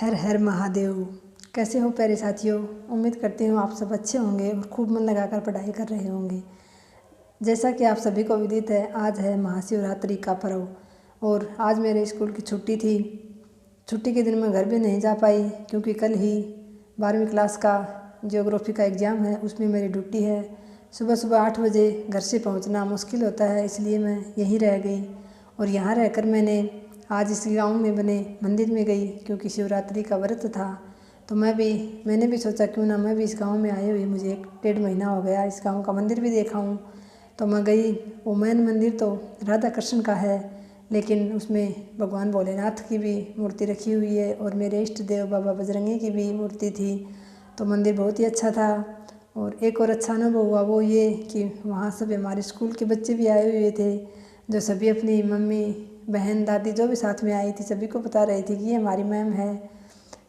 हर हर महादेव। कैसे हो प्यारे साथियों। उम्मीद करती हूँ आप सब अच्छे होंगे और खूब मन लगाकर पढ़ाई कर रहे होंगे। जैसा कि आप सभी को विदित है, आज है महाशिवरात्रि का पर्व और आज मेरे स्कूल की छुट्टी थी। छुट्टी के दिन मैं घर भी नहीं जा पाई क्योंकि कल ही 12वीं क्लास का ज्योग्राफी का एग्ज़ाम है, उसमें मेरी ड्यूटी है। सुबह सुबह 8 बजे घर से पहुंचना मुश्किल होता है, इसलिए मैं यहीं रह गई और यहाँ रहकर मैंने आज इस गांव में बने मंदिर में गई क्योंकि शिवरात्रि का व्रत था। तो मैंने भी सोचा क्यों ना मैं भी इस गांव में आई हुई, मुझे 1 डेढ़ महीना हो गया, इस गांव का मंदिर भी देखा हूँ। तो मैं गई। वो मेन मंदिर तो राधा कृष्ण का है, लेकिन उसमें भगवान भोलेनाथ की भी मूर्ति रखी हुई है और मेरे इष्ट देव बाबा बजरंगी की भी मूर्ति थी। तो मंदिर बहुत ही अच्छा था। और एक और अच्छा अनुभव हुआ वो ये कि वहाँ सब हमारे स्कूल के बच्चे भी आए हुए थे, जो सभी अपनी मम्मी बहन दादी जो भी साथ में आई थी सभी को बता रही थी कि ये हमारी मैम है।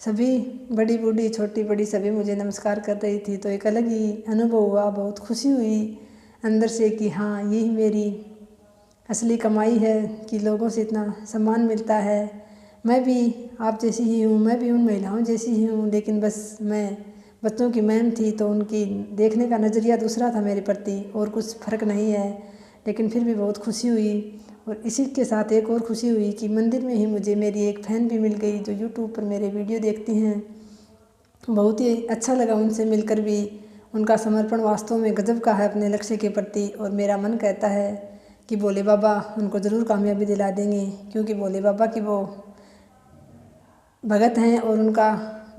सभी बड़ी बूढ़ी छोटी बड़ी सभी मुझे नमस्कार कर रही थी। तो एक अलग ही अनुभव हुआ, बहुत खुशी हुई अंदर से कि हाँ, यही मेरी असली कमाई है कि लोगों से इतना सम्मान मिलता है। मैं भी आप जैसी ही हूँ, मैं भी उन महिलाओं जैसी ही हूँ, लेकिन बस मैं बच्चों की मैम थी तो उनकी देखने का नज़रिया दूसरा था मेरे प्रति, और कुछ फ़र्क नहीं है। लेकिन फिर भी बहुत खुशी हुई। और इसी के साथ एक और खुशी हुई कि मंदिर में ही मुझे मेरी एक फ़ैन भी मिल गई जो यूट्यूब पर मेरे वीडियो देखती हैं। बहुत ही अच्छा लगा उनसे मिलकर भी। उनका समर्पण वास्तव में गजब का है अपने लक्ष्य के प्रति, और मेरा मन कहता है कि भोले बाबा उनको ज़रूर कामयाबी दिला देंगे, क्योंकि भोले बाबा की वो भगत हैं और उनका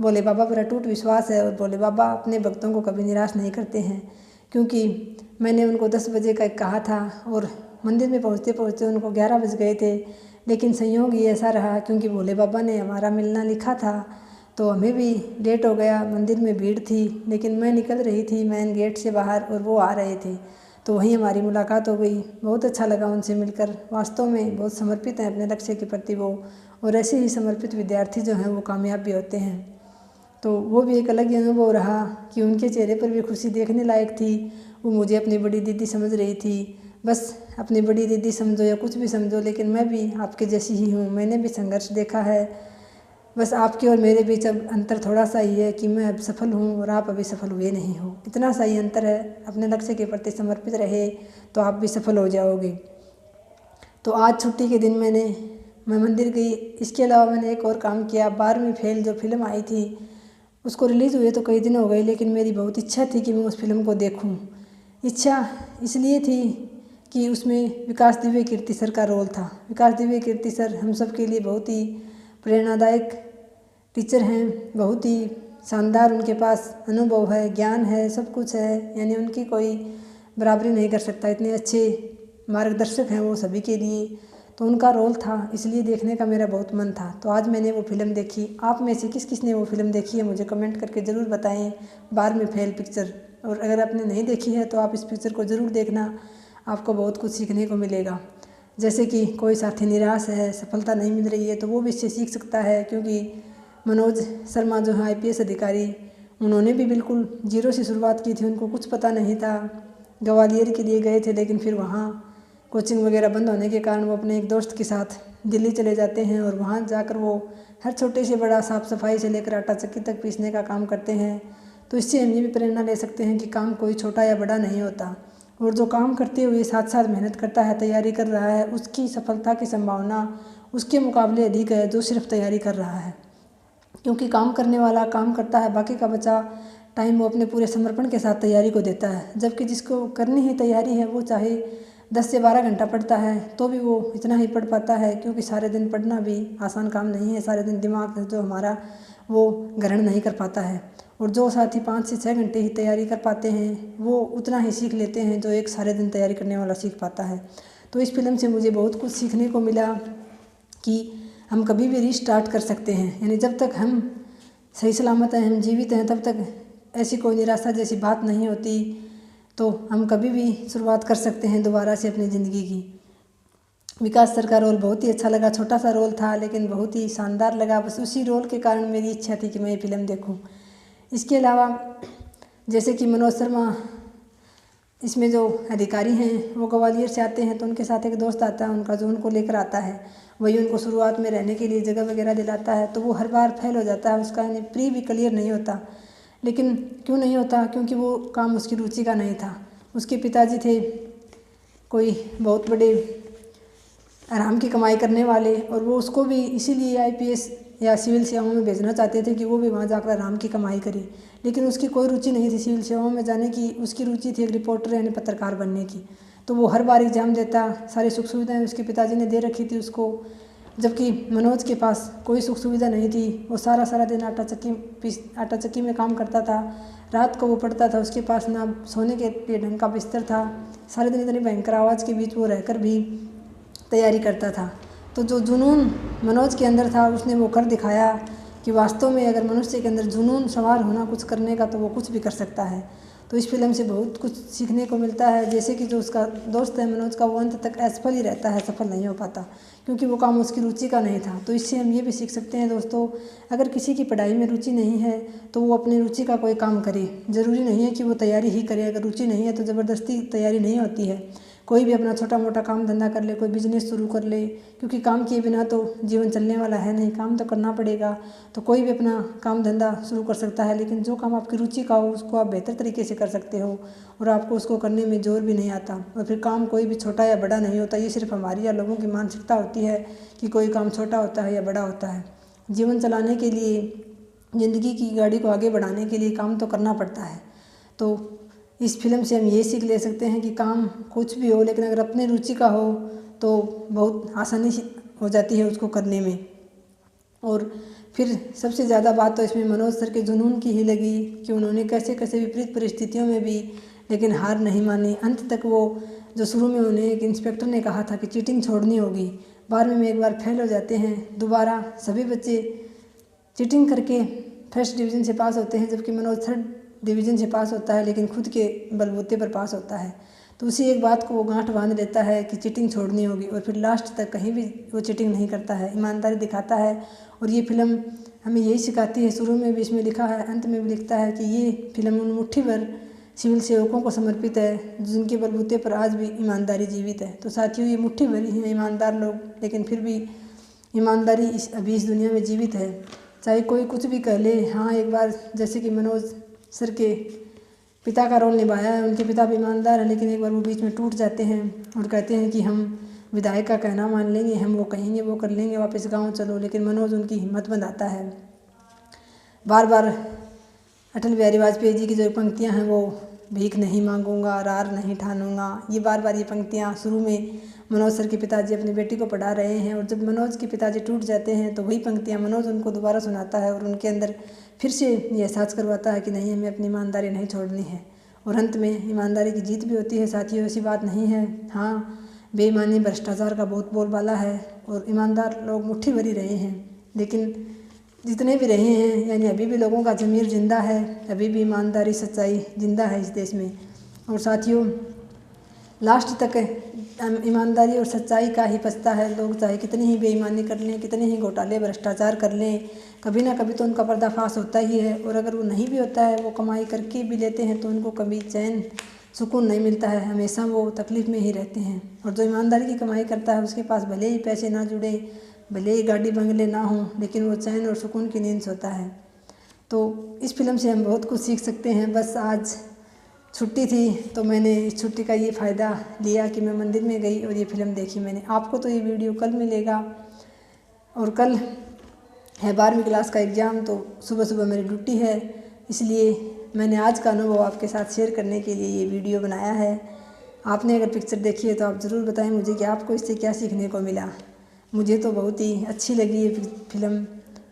भोले बाबा पर अटूट विश्वास है। और भोले बाबा अपने भक्तों को कभी निराश नहीं करते हैं, क्योंकि मैंने उनको 10 बजे का कहा था और मंदिर में पहुँचते पहुँचते उनको 11 बज गए थे। लेकिन संयोग ही ऐसा रहा क्योंकि भोले बाबा ने हमारा मिलना लिखा था, तो हमें भी लेट हो गया। मंदिर में भीड़ थी, लेकिन मैं निकल रही थी मेन गेट से बाहर और वो आ रहे थे, तो वहीं हमारी मुलाकात हो गई। बहुत अच्छा लगा उनसे मिलकर। वास्तव में बहुत समर्पित हैं अपने लक्ष्य के प्रति वो, और ऐसे ही समर्पित विद्यार्थी जो हैं वो कामयाब भी होते हैं। तो वो भी एक अलग ही अनुभव रहा कि उनके चेहरे पर भी खुशी देखने लायक थी। वो मुझे अपनी बड़ी दीदी समझ रही थी। बस अपनी बड़ी दीदी समझो या कुछ भी समझो, लेकिन मैं भी आपके जैसी ही हूँ, मैंने भी संघर्ष देखा है। बस आपके और मेरे बीच अब अंतर थोड़ा सा ही है कि मैं अब सफल हूँ और आप अभी सफल हुए नहीं हो, इतना सा ही अंतर है। अपने लक्ष्य के प्रति समर्पित रहे तो आप भी सफल हो जाओगे। तो आज छुट्टी के दिन मैं मंदिर गई। इसके अलावा मैंने एक और काम किया। 12वीं फेल जो फिल्म आई थी उसको रिलीज़ हुए तो कई दिन हो गए, लेकिन मेरी बहुत इच्छा थी कि मैं उस फिल्म को देखूं। इच्छा इसलिए थी कि उसमें विकास दिव्य कीर्ति सर का रोल था। विकास दिव्य कीर्ति सर हम सब के लिए बहुत ही प्रेरणादायक टीचर हैं। बहुत ही शानदार उनके पास अनुभव है, ज्ञान है, सब कुछ है, यानी उनकी कोई बराबरी नहीं कर सकता। इतने अच्छे मार्गदर्शक हैं वो सभी के लिए। तो उनका रोल था, इसलिए देखने का मेरा बहुत मन था। तो आज मैंने वो फिल्म देखी। आप में से किस किस ने वो फिल्म देखी है मुझे कमेंट करके ज़रूर बताएं, 12वीं फेल पिक्चर। और अगर आपने नहीं देखी है तो आप इस पिक्चर को ज़रूर देखना, आपको बहुत कुछ सीखने को मिलेगा। जैसे कि कोई साथी निराश है, सफलता नहीं मिल रही है, तो वो भी इससे सीख सकता है। क्योंकि मनोज शर्मा जो है IPS अधिकारी, उन्होंने भी बिल्कुल जीरो से शुरुआत की थी। उनको कुछ पता नहीं था। ग्वालियर के लिए गए थे, लेकिन फिर वहाँ कोचिंग वगैरह बंद होने के कारण वो अपने एक दोस्त के साथ दिल्ली चले जाते हैं और वहाँ जाकर वो हर छोटे से बड़ा साफ़ सफाई से लेकर आटा चक्की तक पीसने का काम करते हैं। तो इससे हम ये भी प्रेरणा ले सकते हैं कि काम कोई छोटा या बड़ा नहीं होता, और जो काम करते हुए साथ साथ मेहनत करता है, तैयारी कर रहा है, उसकी सफलता की संभावना उसके मुकाबले अधिक है जो सिर्फ तैयारी कर रहा है। क्योंकि काम करने वाला काम करता है, बाकी का बचा टाइम वो अपने पूरे समर्पण के साथ तैयारी को देता है। जबकि जिसको करनी ही तैयारी है वो चाहे 10 से 12 घंटा पढ़ता है तो भी वो इतना ही पढ़ पाता है, क्योंकि सारे दिन पढ़ना भी आसान काम नहीं है। सारे दिन दिमाग जो हमारा वो ग्रहण नहीं कर पाता है। और जो साथी 5 से 6 घंटे ही तैयारी कर पाते हैं वो उतना ही सीख लेते हैं जो एक सारे दिन तैयारी करने वाला सीख पाता है। तो इस फिल्म से मुझे बहुत कुछ सीखने को मिला कि हम कभी भी रीस्टार्ट कर सकते हैं। यानी जब तक हम सही सलामत हैं, हम जीवित हैं, तब तक ऐसी कोई निराशा जैसी बात नहीं होती। तो हम कभी भी शुरुआत कर सकते हैं दोबारा से अपनी ज़िंदगी की। विकास सर का रोल बहुत ही अच्छा लगा। छोटा सा रोल था लेकिन बहुत ही शानदार लगा। बस उसी रोल के कारण मेरी इच्छा थी कि मैं ये फिल्म देखूं। इसके अलावा जैसे कि मनोज शर्मा इसमें जो अधिकारी हैं वो ग्वालियर से आते हैं, तो उनके साथ एक दोस्त आता है उनका, जो उनको लेकर आता है। वही उनको शुरुआत में रहने के लिए जगह वगैरह दिलाता है। तो वो हर बार फेल हो जाता है, उसका यानी प्री भी क्लियर नहीं होता। लेकिन क्यों नहीं होता? क्योंकि वो काम उसकी रुचि का नहीं था। उसके पिताजी थे कोई बहुत बड़े आराम की कमाई करने वाले, और वो उसको भी इसीलिए IPS या सिविल सेवाओं में भेजना चाहते थे कि वो भी वहाँ जाकर आराम की कमाई करे। लेकिन उसकी कोई रुचि नहीं थी सिविल सेवाओं में जाने की, उसकी रुचि थी एक रिपोर्टर यानी पत्रकार बनने की। तो वो हर बार एग्ज़ाम देता, सारी सुख सुविधाएं उसके पिताजी ने दे रखी थी उसको, जबकि मनोज के पास कोई सुख सुविधा नहीं थी। वो सारा दिन आटा चक्की में काम करता था। रात को वो पढ़ता था, उसके पास ना सोने के लिए ढंग का बिस्तर था। सारे दिन इतनी भयंकर आवाज़ के बीच वो रहकर भी तैयारी करता था। तो जो जुनून मनोज के अंदर था उसने वो कर दिखाया कि वास्तव में अगर मनुष्य के अंदर जुनून सवार होना कुछ करने का, तो वो कुछ भी कर सकता है। तो इस फिल्म से बहुत कुछ सीखने को मिलता है। जैसे कि जो उसका दोस्त है मनोज का, वो अंत तक असफल ही रहता है, सफल नहीं हो पाता, क्योंकि वो काम उसकी रुचि का नहीं था। तो इससे हम ये भी सीख सकते हैं दोस्तों, अगर किसी की पढ़ाई में रुचि नहीं है तो वो अपनी रुचि का कोई काम करे। ज़रूरी नहीं है कि वो तैयारी ही करे, अगर रुचि नहीं है तो ज़बरदस्ती तैयारी नहीं होती है। कोई भी अपना छोटा मोटा काम धंधा कर ले, कोई बिजनेस शुरू कर ले, क्योंकि काम किए बिना तो जीवन चलने वाला है नहीं, काम तो करना पड़ेगा। तो कोई भी अपना काम धंधा शुरू कर सकता है, लेकिन जो काम आपकी रुचि का हो उसको आप बेहतर तरीके से कर सकते हो और आपको उसको करने में जोर भी नहीं आता। और फिर काम कोई भी छोटा या बड़ा नहीं होता, ये सिर्फ हमारी या लोगों की मानसिकता होती है कि कोई काम छोटा होता है या बड़ा होता है। जीवन चलाने के लिए, ज़िंदगी की गाड़ी को आगे बढ़ाने के लिए काम तो करना पड़ता है। तो इस फिल्म से हम ये सीख ले सकते हैं कि काम कुछ भी हो, लेकिन अगर अपनी रुचि का हो तो बहुत आसानी हो जाती है उसको करने में। और फिर सबसे ज़्यादा बात तो इसमें मनोज सर के जुनून की ही लगी कि उन्होंने कैसे कैसे विपरीत परिस्थितियों में भी लेकिन हार नहीं मानी। अंत तक वो, जो शुरू में उन्हें एक इंस्पेक्टर ने कहा था कि चीटिंग छोड़नी होगी, 12वीं में एक बार फेल हो जाते हैं, दोबारा सभी बच्चे चीटिंग करके फर्स्ट डिवीज़न से पास होते हैं, जबकि मनोज 3rd डिवीज़न से पास होता है, लेकिन खुद के बलबूते पर पास होता है। तो उसी एक बात को वो गांठ बांध लेता है कि चीटिंग छोड़नी होगी, और फिर लास्ट तक कहीं भी वो चीटिंग नहीं करता है, ईमानदारी दिखाता है। और ये फिल्म हमें यही सिखाती है, शुरू में भी इसमें लिखा है, अंत में भी लिखता है कि ये फिल्म उन मुट्ठी भर सिविल सेवकों को समर्पित है जिनके बलबूते पर आज भी ईमानदारी जीवित है। तो साथियों, ये मुट्ठी भर ही हैं ईमानदार लोग, लेकिन फिर भी ईमानदारी अभी इस दुनिया में जीवित है, चाहे कोई कुछ भी कह ले। हाँ, एक बार जैसे कि मनोज सर के पिता का रोल निभाया है, उनके पिता भी ईमानदार हैं, लेकिन एक बार वो बीच में टूट जाते हैं और कहते हैं कि हम विधायक का कहना मान लेंगे, हम वो कहेंगे वो कर लेंगे, वापस गांव चलो। लेकिन मनोज उनकी हिम्मत बंधाता है। बार बार अटल बिहारी वाजपेयी जी की जो पंक्तियां हैं, वो भीख नहीं मांगूंगा, रार नहीं ठानूंगा, ये बार ये पंक्तियां शुरू में मनोज सर के पिताजी अपनी बेटी को पढ़ा रहे हैं, और जब मनोज के पिताजी टूट जाते हैं तो वही पंक्तियां मनोज उनको दोबारा सुनाता है और उनके अंदर फिर से ये एहसास करवाता है कि नहीं, हमें अपनी ईमानदारी नहीं छोड़नी है। और अंत में ईमानदारी की जीत भी होती है। साथियों, ऐसी बात नहीं है। हाँ, बेईमानी भ्रष्टाचार का बहुत बोलबाला है और ईमानदार लोग मुट्ठी भरी रहे हैं, लेकिन जितने भी रहे हैं, यानी अभी भी लोगों का ज़मीर जिंदा है, अभी भी ईमानदारी सच्चाई जिंदा है इस देश में। और साथियों, लास्ट तक ईमानदारी और सच्चाई का ही पछता है। लोग चाहे कितनी ही बेईमानी कर लें, कितने ही घोटाले भ्रष्टाचार कर लें, कभी ना कभी तो उनका पर्दाफाश होता ही है। और अगर वो नहीं भी होता है, वो कमाई करके भी लेते हैं, तो उनको कभी चैन सुकून नहीं मिलता है, हमेशा वो तकलीफ़ में ही रहते हैं। और जो ईमानदारी की कमाई करता है, उसके पास भले ही पैसे ना जुड़े, भले ही गाड़ी बंगले ना हों, लेकिन वो चैन और सुकून की नींद सोता है। तो इस फिल्म से हम बहुत कुछ सीख सकते हैं। बस आज छुट्टी थी तो मैंने इस छुट्टी का ये फ़ायदा लिया कि मैं मंदिर में गई और ये फिल्म देखी मैंने। आपको तो ये वीडियो कल मिलेगा, और कल है 12वीं क्लास का एग्ज़ाम, तो सुबह सुबह मेरी ड्यूटी है, इसलिए मैंने आज का अनुभव आपके साथ शेयर करने के लिए ये वीडियो बनाया है। आपने अगर पिक्चर देखी है तो आप ज़रूर बताएं मुझे कि आपको इससे क्या सीखने को मिला। मुझे तो बहुत ही अच्छी लगी ये फिल्म।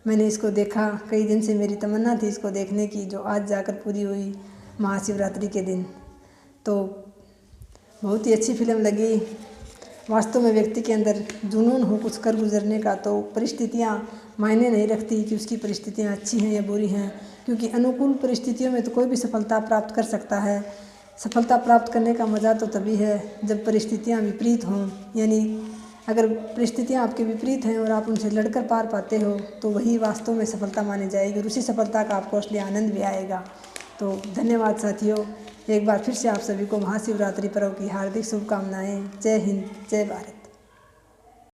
मैंने इसको देखा, कई दिन से मेरी तमन्ना थी इसको देखने की, जो आज जाकर पूरी हुई महाशिवरात्रि के दिन। तो बहुत ही अच्छी फिल्म लगी। वास्तव में व्यक्ति के अंदर जुनून हो कुछ कर गुजरने का, तो परिस्थितियाँ मायने नहीं रखती कि उसकी परिस्थितियाँ अच्छी हैं या बुरी हैं, क्योंकि अनुकूल परिस्थितियों में तो कोई भी सफलता प्राप्त कर सकता है। सफलता प्राप्त करने का मज़ा तो तभी है जब परिस्थितियाँ विपरीत हों, यानी अगर परिस्थितियाँ आपके विपरीत हैं और आप उनसे लड़कर पार पाते हो, तो वही वास्तव में सफलता मानी जाएगी और उसी सफलता का आपको असली आनंद भी आएगा। तो धन्यवाद साथियों, एक बार फिर से आप सभी को महाशिवरात्रि पर्व की हार्दिक शुभकामनाएं। जय हिंद, जय भारत।